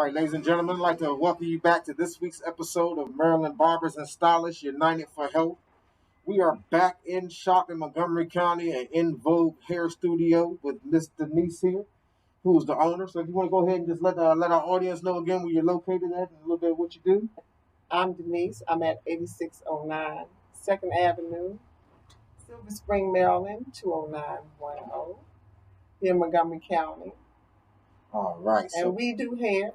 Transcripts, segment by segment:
right, ladies and gentlemen, I'd like to welcome you back to this week's episode of Maryland Barbers and Stylists United for Health. We are back in shop in Montgomery County and in Vogue Hair Studio with Miss Denise here, who's the owner. So if you want to go ahead and just let our audience know again where you're located at and a little bit of what you do. I'm Denise. I'm at 8609 2nd Avenue, Silver Spring, Maryland, 20910, here in Montgomery County. All right. And we do hair.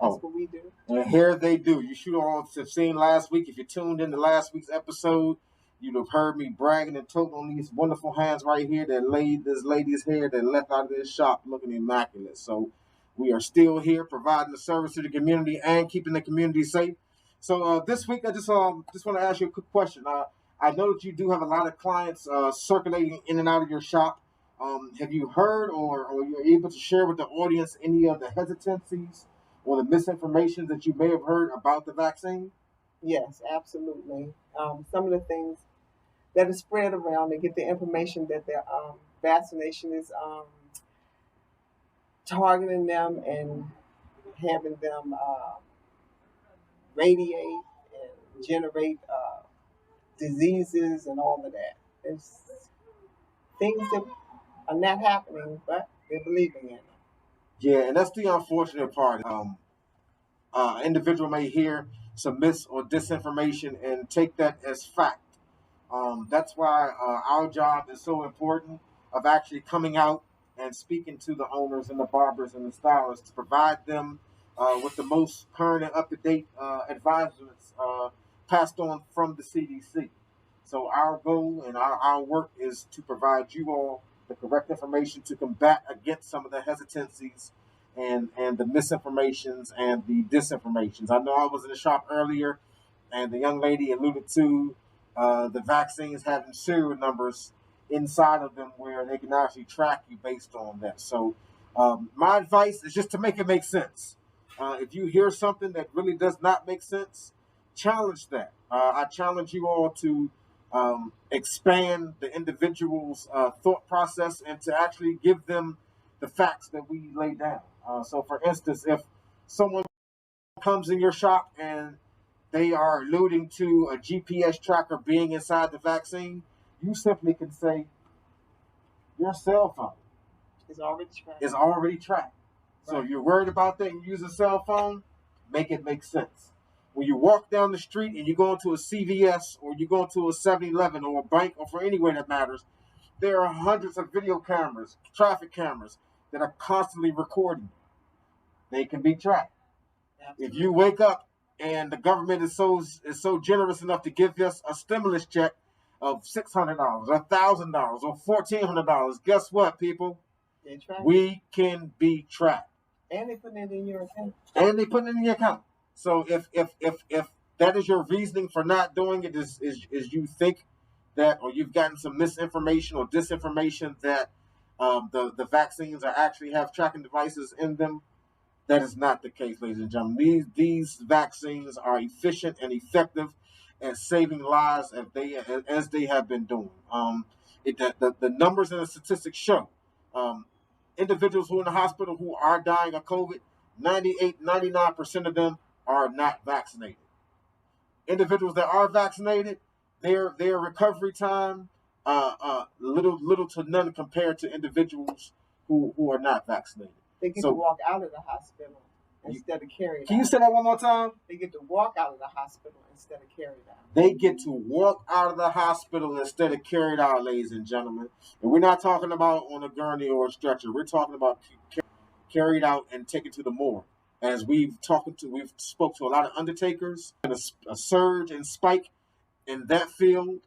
That's what we do. And hair they do. You should all have seen last week. If you tuned into last week's episode, you'd have heard me bragging and toting on these wonderful hands right here that laid this lady's hair that left out of this shop looking immaculate. So we are still here providing the service to the community and keeping the community safe. So this week, I just want to ask you a quick question. I know that you do have a lot of clients circulating in and out of your shop. Have you heard or you're able to share with the audience any of the hesitancies or the misinformation that you may have heard about the vaccine? Yes, absolutely. Some of the things that is spread around, they get the information that their vaccination is targeting them and having them radiate and generate diseases and all of that. There's things that are not happening, but they're believing in them. Yeah, and that's the unfortunate part. Individual may hear some mis or disinformation and take that as fact. That's why our job is so important of actually coming out and speaking to the owners and the barbers and the stylists to provide them with the most current and up-to-date advisements passed on from the CDC. So our goal and our work is to provide you all the correct information to combat against some of the hesitancies and the misinformations and the disinformations. I know I was in the shop earlier, and the young lady alluded to the vaccines having serial numbers inside of them where they can actually track you based on that. So my advice is just to make it make sense. If you hear something that really does not make sense, challenge that. I challenge you all to expand the individual's thought process and to actually give them the facts that we lay down. So, for instance, if someone comes in your shop and they are alluding to a GPS tracker being inside the vaccine, you simply can say, your cell phone is already tracked. Right. So if you're worried about that and you use a cell phone, make it make sense. When you walk down the street and you go into a CVS or you go into a 7-Eleven or a bank or for anywhere that matters, there are hundreds of video cameras, traffic cameras that are constantly recording. They can be tracked. Absolutely. If you wake up and the government is so generous enough to give us a stimulus check of $600, $1,000, or $1,400, guess what, people? We can be tracked. And they put it in your account. So if that is your reasoning for not doing it, is you think that, or you've gotten some misinformation or disinformation that the vaccines actually have tracking devices in them, that is not the case, ladies and gentlemen. These vaccines are efficient and effective at saving lives as they have been doing. The numbers and the statistics show individuals who are in the hospital who are dying of COVID, 99% of them are not vaccinated. Individuals that are vaccinated, their recovery time little to none compared to individuals who are not vaccinated. They get to walk out of the hospital instead of carry it out. Can you say that one more time? They get to walk out of the hospital instead of carry it out. They get to walk out of the hospital instead of carry it out, ladies and gentlemen. And we're not talking about on a gurney or a stretcher. We're talking about carried out and taken to the morgue. As we've spoke to a lot of undertakers and a surge and spike in that field.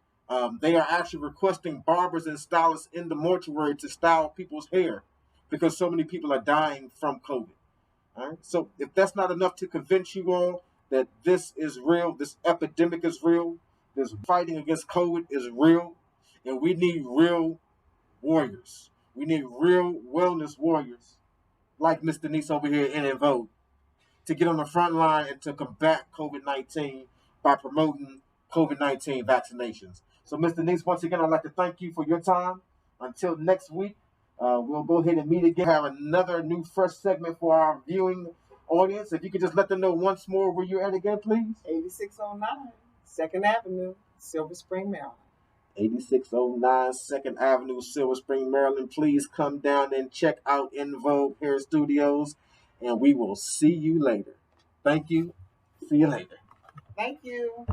They are actually requesting barbers and stylists in the mortuary to style people's hair because so many people are dying from COVID. All right? So if that's not enough to convince you all that this is real, this epidemic is real, this fighting against COVID is real, and we need real warriors. We need real wellness warriors like Miss Denise over here in Vogue to get on the front line and to combat COVID-19 by promoting COVID-19 vaccinations. So, Ms. Denise, once again, I'd like to thank you for your time. Until next week, we'll go ahead and meet again. Have another new fresh segment for our viewing audience, if you could just let them know once more where you're at again, please. 8609 2nd Avenue, Silver Spring, Maryland. 8609 2nd Avenue, Silver Spring, Maryland. Please come down and check out En Vogue Hair Studios, and we will see you later. Thank you. See you later. Thank you.